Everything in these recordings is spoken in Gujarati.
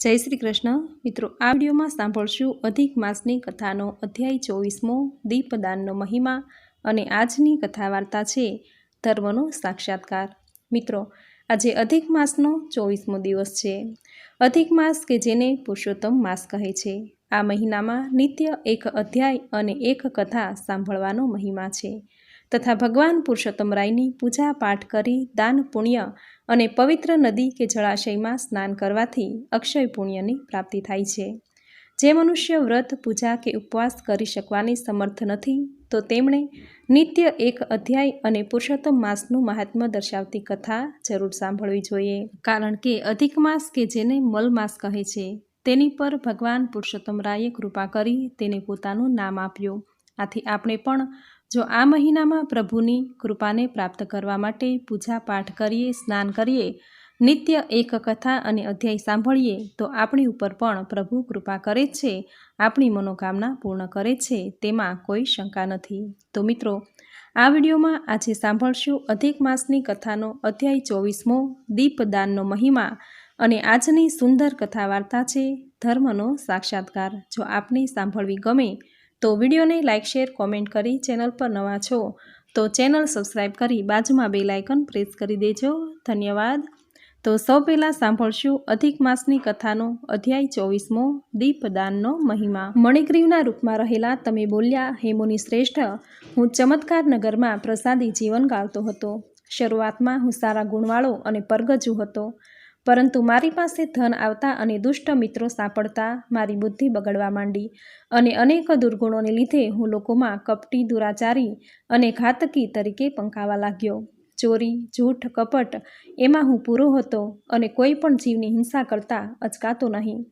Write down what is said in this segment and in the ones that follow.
જય શ્રી કૃષ્ણ મિત્રો, આ વિડીયોમાં સાંભળશું અધિક માસની કથાનો અધ્યાય 24મો દીપદાનનો મહિમા અને આજની કથા વાર્તા છે ધર્મનો સાક્ષાત્કાર। મિત્રો, આજે અધિક માસનો 24મો દિવસ છે। અધિક માસ કે જેને પુરુષોત્તમ માસ કહે છે, આ મહિનામાં નિત્ય એક અધ્યાય અને એક કથા સાંભળવાનો મહિમા છે તથા ભગવાન પુરુષોત્તમ રાયની પૂજા પાઠ કરી દાન પુણ્ય અને પવિત્ર નદી કે જળાશયમાં સ્નાન કરવાથી અક્ષય પુણ્યની પ્રાપ્તિ થાય છે। જે મનુષ્ય વ્રત પૂજા કે ઉપવાસ કરી શકવાની સમર્થ નથી, તો તેમણે નિત્ય એક અધ્યાય અને પુરુષોત્તમ માસનું મહાત્મ્ય દર્શાવતી કથા જરૂર સાંભળવી જોઈએ। કારણ કે અધિક માસ કે જેને મલ માસ કહે છે, તેની પર ભગવાન પુરુષોત્તમ રાયે કૃપા કરી તેને પોતાનું નામ આપ્યું। આથી આપણે પણ જો આ મહિનામાં પ્રભુની કૃપાને પ્રાપ્ત કરવા માટે પૂજા પાઠ કરીએ, સ્નાન કરીએ, નિત્ય એક કથા અને અધ્યાય સાંભળીએ, તો આપણી ઉપર પણ પ્રભુ કૃપા કરે જ છે, આપણી મનોકામના પૂર્ણ કરે છે, તેમાં કોઈ શંકા નથી। તો મિત્રો, આ વિડીયોમાં આજે સાંભળશું અધિક માસની કથાનો અધ્યાય 24મો દીપદાનનો મહિમા અને આજની સુંદર કથા વાર્તા છે ધર્મનો સાક્ષાત્કાર। જો આપને સાંભળવી ગમે તો વિડીયોને લાઇક, શેર, કોમેન્ટ કરી ચેનલ પર નવા છો તો ચેનલ સબસ્ક્રાઈબ કરી બાજુમાં બેલ આઇકન પ્રેસ કરી દેજો। ધન્યવાદ। તો સૌ પહેલાં સાંભળશું અધિક માસની કથાનો અધ્યાય 24મો દીપદાનનો મહિમા। મણિગ્રીવના રૂપમાં રહેલા તમે બોલ્યા, હે મુનિ શ્રેષ્ઠ, હું ચમત્કાર નગરમાં પ્રસાદી જીવન ગાળતો હતો। શરૂઆતમાં હું સારા ગુણવાળો અને પરગજુ હતો, પરંતુ મારી પાસે ધન આવતા અને દુષ્ટ મિત્રો સાંપડતા મારી બુદ્ધિ બગડવા માંડી અને અનેક દુર્ગુણોને લીધે હું લોકોમાં કપટી, દુરાચારી અને ઘાતકી તરીકે પંકાવા લાગ્યો। ચોરી, જૂઠ, કપટ એમાં હું પૂરો હતો અને કોઈ પણ જીવની હિંસા કરતા અચકાતો નહીં।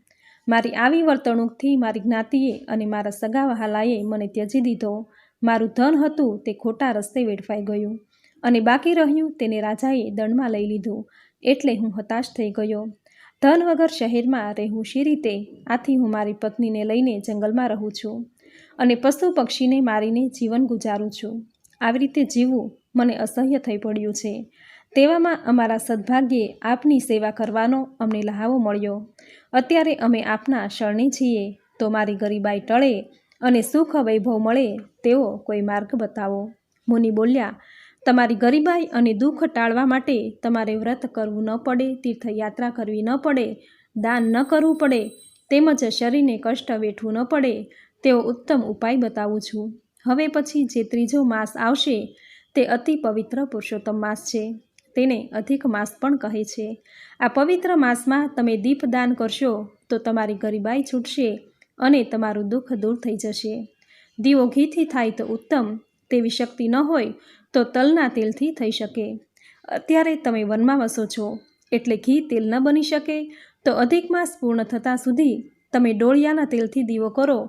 મારી આવી વર્તણૂકથી મારી જ્ઞાતિએ અને મારા સગા વહાલાએ મને ત્યજી દીધો। મારું ધન હતું તે ખોટા રસ્તે વેડફાઈ ગયું અને બાકી રહ્યું તેને રાજાએ દંડમાં લઈ લીધું, એટલે હું હતાશ થઈ ગયો। ધન વગર શહેરમાં રહેવું શી રીતે? આથી હું મારી પત્નીને લઈને જંગલમાં રહું છું અને પશુ પક્ષીને મારીને જીવન ગુજારું છું। આવી રીતે જીવવું મને અસહ્ય થઈ પડ્યું છે। તેવામાં અમારા સદભાગ્યે આપની સેવા કરવાનો અમને લહાવો મળ્યો। અત્યારે અમે આપના શરણે છીએ, તો મારી ગરીબાઈ ટળે અને સુખ વૈભવ મળે તેવો કોઈ માર્ગ બતાવો। મુનિ બોલ્યા, તમારી ગરીબાઈ અને દુઃખ ટાળવા માટે તમારે વ્રત કરવું ન પડે, તીર્થયાત્રા કરવી ન પડે, દાન ન કરવું પડે, તેમજ શરીરને કષ્ટ વેઠવું ન પડે તેવો ઉત્તમ ઉપાય બતાવું છું। હવે પછી જે ત્રીજો માસ આવશે તે અતિ પવિત્ર પુરુષોત્તમ માસ છે, તેને અધિક માસ પણ કહે છે। આ પવિત્ર માસમાં તમે દીપદાન કરશો તો તમારી ગરીબાઈ છૂટશે અને તમારું દુઃખ દૂર થઈ જશે। દીવો ઘીથી થાય તો ઉત્તમ, તેવી શક્તિ ન હોય તો તલના તેલથી થઈ શકે। અત્યારે તમે વનમાં વસો છો એટલે ઘી તેલ ન બની શકે, તો અધિક માસ પૂર્ણ થતાં સુધી તમે ડોળિયાના તેલથી દીવો કરો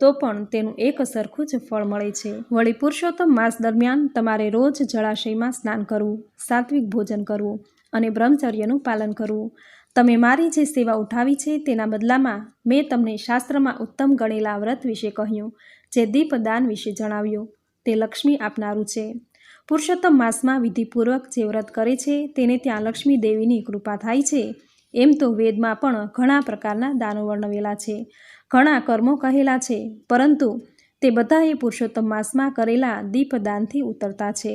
તો પણ તેનું એક સરખું જ ફળ મળે છે। વળી પુરુષોત્તમ માસ દરમિયાન તમારે રોજ જળાશયમાં સ્નાન કરવું, સાત્વિક ભોજન કરવું અને બ્રહ્મચર્યનું પાલન કરવું। તમે મારી જે સેવા ઉઠાવી છે તેના બદલામાં મેં તમને શાસ્ત્રમાં ઉત્તમ ગણેલા વ્રત વિશે કહ્યું, જે દીપદાન વિશે જણાવ્યું, તે લક્ષ્મી આપનારું છે। પુરુષોત્તમ માસમાં વિધિપૂર્વક જે વ્રત કરે છે તેને ત્યાં લક્ષ્મી દેવીની કૃપા થાય છે। એમ તો વેદમાં પણ ઘણા પ્રકારના દાનો વર્ણવેલા છે, ઘણા કર્મો કહેલા છે, પરંતુ તે બધાએ પુરુષોત્તમ માસમાં કરેલા દીપદાનથી ઉતરતા છે।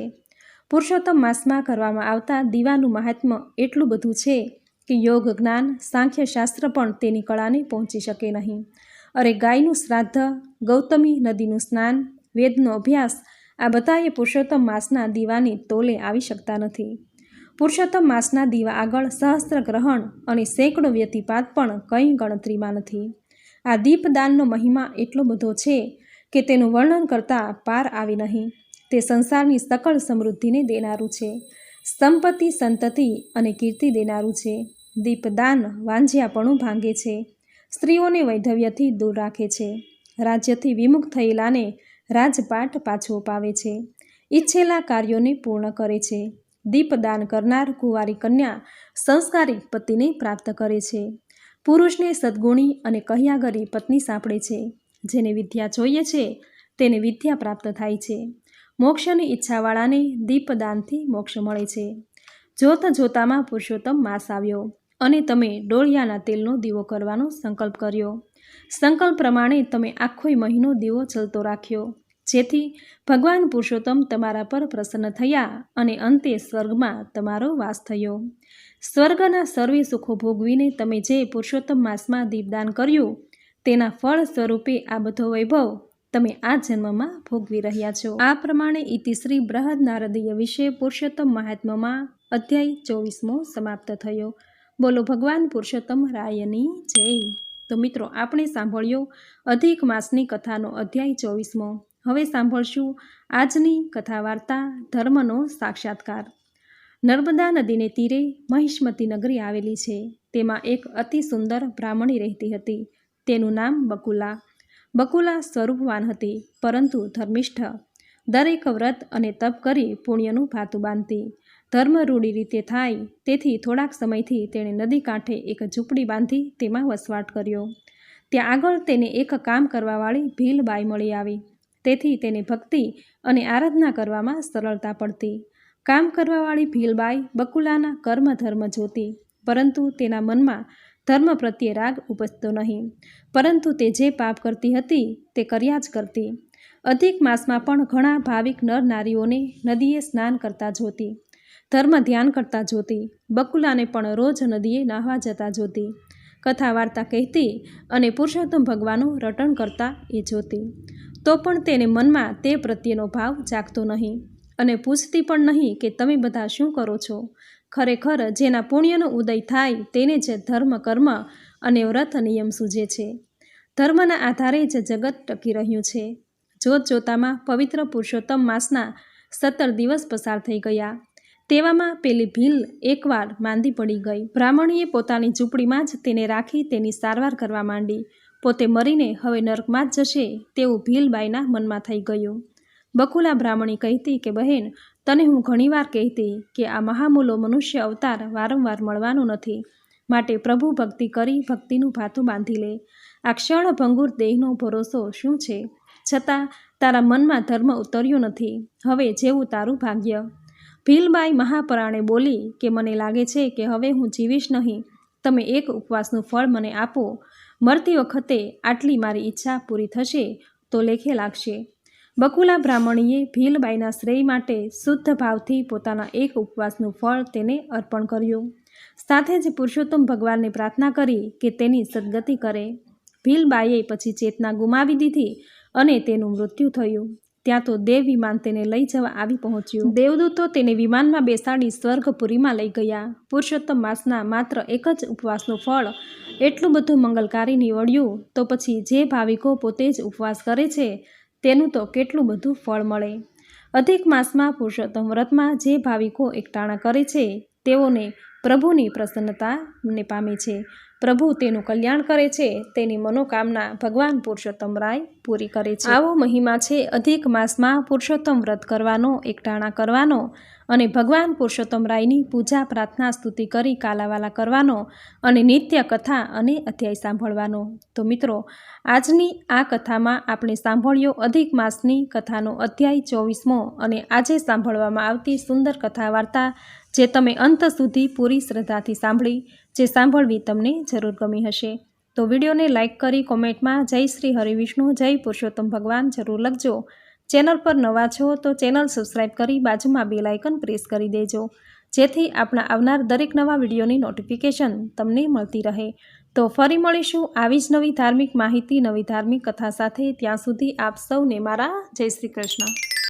પુરુષોત્તમ માસમાં કરવામાં આવતા દીવાનું મહાત્મ્ય એટલું બધું છે કે યોગ જ્ઞાન, સાંખ્ય શાસ્ત્ર પણ તેની કળાને પહોંચી શકે નહીં। અરે ગાયનું શ્રાદ્ધ, ગૌતમી નદીનું સ્નાન, વેદનો અભ્યાસ, આ બધાએ પુરુષોત્તમ માસના દીવાની તોલે આવી શકતા નથી। પુરુષોત્તમ માસના દીવા આગળ સહસ્ત્ર ગ્રહણ અને સેંકડો વ્યતિપાત પણ કંઈ ગણતરીમાં નથી। આ દીપદાનનો મહિમા એટલો બધો છે કે તેનું વર્ણન કરતાં પાર આવે નહીં। તે સંસારની સકળ સમૃદ્ધિને દેનારું છે, સંપત્તિ, સંતતિ અને કીર્તિ દેનારું છે। દીપદાન વાંઝિયાપણું ભાંગે છે, સ્ત્રીઓને વૈધવ્યથી દૂર રાખે છે, રાજ્યથી વિમુખ થયેલાને રાજપાટ પાછો અપાવે છે, ઈચ્છેલા કાર્યોને પૂર્ણ કરે છે। દીપદાન કરનાર કુંવારી કન્યા સંસ્કારી પતિને પ્રાપ્ત કરે છે, પુરુષને સદ્ગુણી અને કહ્યાગરી પત્ની સાંપડે છે, જેને વિદ્યા જોઈએ છે તેને વિદ્યા પ્રાપ્ત થાય છે, મોક્ષની ઈચ્છાવાળાને દીપદાનથી મોક્ષ મળે છે। જોત જોતામાં પુરુષોત્તમ માસ આવ્યો અને તમે ડોળિયાના તેલનો દીવો કરવાનો સંકલ્પ કર્યો. સંકલ્પ પ્રમાણે તમે આખો મહિનો દીવો જલતો રાખ્યો, જેથી ભગવાન પુરુષોત્તમ તમારા પર પ્રસન્ન થયા અને અંતે સ્વર્ગમાં તમારો વાસ થયો. સ્વર્ગના સર્વે સુખો ભોગવીને તમે જે પુરુષોત્તમ માસમાં દીપદાન કર્યું, તેના ફળ સ્વરૂપે આ બધો વૈભવ તમે આ જન્મમાં ભોગવી રહ્યા છો. આ પ્રમાણે ઇતિશ્રી બૃહદ નારદીય વિશે પુરુષોત્તમ મહાત્મ્યમાં અધ્યાય 24મો સમાપ્ત થયો. બોલો ભગવાન પુરુષોત્તમ રાયની જય. તો મિત્રો, આપણે સાંભળ્યો અધિક માસની કથાનો અધ્યાય 24મો. હવે સાંભળશું આજની કથા વાર્તા ધર્મનો સાક્ષાત્કાર. નર્મદા નદીને તીરે મહિષ્મતી નગરી આવેલી છે. તેમાં એક અતિ સુંદર બ્રાહ્મણી રહેતી હતી. તેનું નામ બકુલા. બકુલા સ્વરૂપવાન હતી, પરંતુ ધર્મિષ્ઠ. દરેક વ્રત અને તપ કરી પુણ્યનું ભાતું બાંધતી. ધર્મ રૂઢી રીતે થાય, તેથી થોડાક સમયથી તેણે નદી કાંઠે એક ઝૂંપડી બાંધી તેમાં વસવાટ કર્યો. ત્યાં આગળ તેને એક કામ કરવાવાળી ભીલબાઈ મળી આવી. તેથી તેને ભક્તિ અને આરાધના કરવામાં સરળતા પડતી. કામ કરવાવાળી ભીલબાઈ બકુલાના કર્મ ધર્મ જોતી, પરંતુ તેના મનમાં ધર્મ પ્રત્યે રાગ ઉપજતો નહીં. પરંતુ તે જે પાપ કરતી હતી તે કર્યા જ કરતી. અધિક માસમાં પણ ઘણા ભાવિક નર નારીઓને નદીએ સ્નાન કરતા જોતી, ધર્મ ધ્યાન કરતા જોતી. બકુલાને પણ રોજ નદીએ નાહવા જતા જોતી, કથા વાર્તા કહેતી અને પુરુષોત્તમ ભગવાનનું રટણ કરતા એ જોતી. તો પણ તેને મનમાં તે પ્રત્યેનો ભાવ જાગતો નહીં અને પૂછતી પણ નહીં કે તમે બધા શું કરો છો. ખરેખર જેના પુણ્યનો ઉદય થાય તેને જ ધર્મ કર્મ અને વ્રત નિયમ સૂઝે છે. ધર્મના આધારે જ જગત ટકી રહ્યું છે. જોત જોતામાં પવિત્ર પુરુષોત્તમ માસના 17 દિવસ પસાર થઈ ગયા. તેવામાં પેલી ભીલ એકવાર માંદી પડી ગઈ. બ્રાહ્મણીએ પોતાની ઝૂંપડીમાં જ તેને રાખી તેની સારવાર કરવા માંડી. પોતે મરીને હવે નરકમાં જ જશે તેવું ભીલબાઈના મનમાં થઈ ગયું. બકુલા બ્રાહ્મણી કહેતી કે બહેન, તને હું ઘણીવાર કહેતી કે આ મહામૂલો મનુષ્ય અવતાર વારંવાર મળવાનો નથી, માટે પ્રભુ ભક્તિ કરી ભક્તિનું ભાતું બાંધી લે. આ ક્ષણભંગુર દેહનો ભરોસો શું છે? છતાં તારા મનમાં ધર્મ ઉતર્યો નથી. હવે જેવું તારું ભાગ્ય. ભીલબાઈ મહાપરાણે બોલી કે મને લાગે છે કે હવે હું જીવીશ નહીં. તમે એક ઉપવાસનું ફળ મને આપો. મરતી વખતે આટલી મારી ઈચ્છા પૂરી થશે તો લેખે લાગશે. બકુલા બ્રાહ્મણીએ ભીલબાઈના શ્રેય માટે શુદ્ધ ભાવથી પોતાના એક ઉપવાસનું ફળ તેને અર્પણ કર્યું. સાથે જ પુરુષોત્તમ ભગવાનને પ્રાર્થના કરી કે તેની સદગતિ કરે. ભીલબાઈએ પછી ચેતના ગુમાવી દીધી અને તેનું મૃત્યુ થયું. ત્યાં તો દેવ વિમાન તેને લઈ જવા આવી પહોંચ્યું. દેવદૂતો તેને વિમાનમાં બેસાડી સ્વર્ગપુરીમાં લઈ ગયા. પુરુષોત્તમ માસના માત્ર એક જ ઉપવાસનું ફળ એટલું બધું મંગલકારી નીવડ્યું, તો પછી જે ભાવિકો પોતે જ ઉપવાસ કરે છે તેનું તો કેટલું બધું ફળ મળે. અધિક માસમાં પુરુષોત્તમ વ્રતમાં જે ભાવિકો એકટાણા કરે છે તેઓને પ્રભુની પ્રસન્નતાને પામે છે. પ્રભુ તેનું કલ્યાણ કરે છે. તેની મનોકામના ભગવાન પુરુષોત્તમ રાય પૂરી કરે છે. આવો મહિમા છે અધિક માસમાં પુરુષોત્તમ વ્રત કરવાનો, એકટાણા કરવાનો અને ભગવાન પુરુષોત્તમ રાયની પૂજા પ્રાર્થના સ્તુતિ કરી કાલાવાલા કરવાનો અને નિત્ય કથા અને અધ્યાય સાંભળવાનો. તો મિત્રો, આજની આ કથામાં આપણે સાંભળ્યો અધિક માસની કથાનો અધ્યાય 24મો અને આજે સાંભળવામાં આવતી સુંદર કથા વાર્તા, જે તમે અંત સુધી પૂરી શ્રદ્ધાથી સાંભળી, જે સાંભળવી તમને જરૂર ગમી હશે. તો વિડીયોને લાઇક કરી કોમેન્ટમાં જય શ્રી હરિવિષ્ણુ, જય પુરુષોત્તમ ભગવાન જરૂર લખજો. ચેનલ પર નવા છો તો ચેનલ સબસ્ક્રાઈબ કરી બાજુમાં બેલ આઇકન પ્રેસ કરી દેજો, જેથી આપણા આવનાર દરેક નવા વિડીયોની નોટિફિકેશન તમને મળતી રહે. તો ફરી મળીશું આવી જ નવી ધાર્મિક માહિતી, નવી ધાર્મિક કથા સાથે. ત્યાં સુધી આપ સૌને મારા જય શ્રી કૃષ્ણ.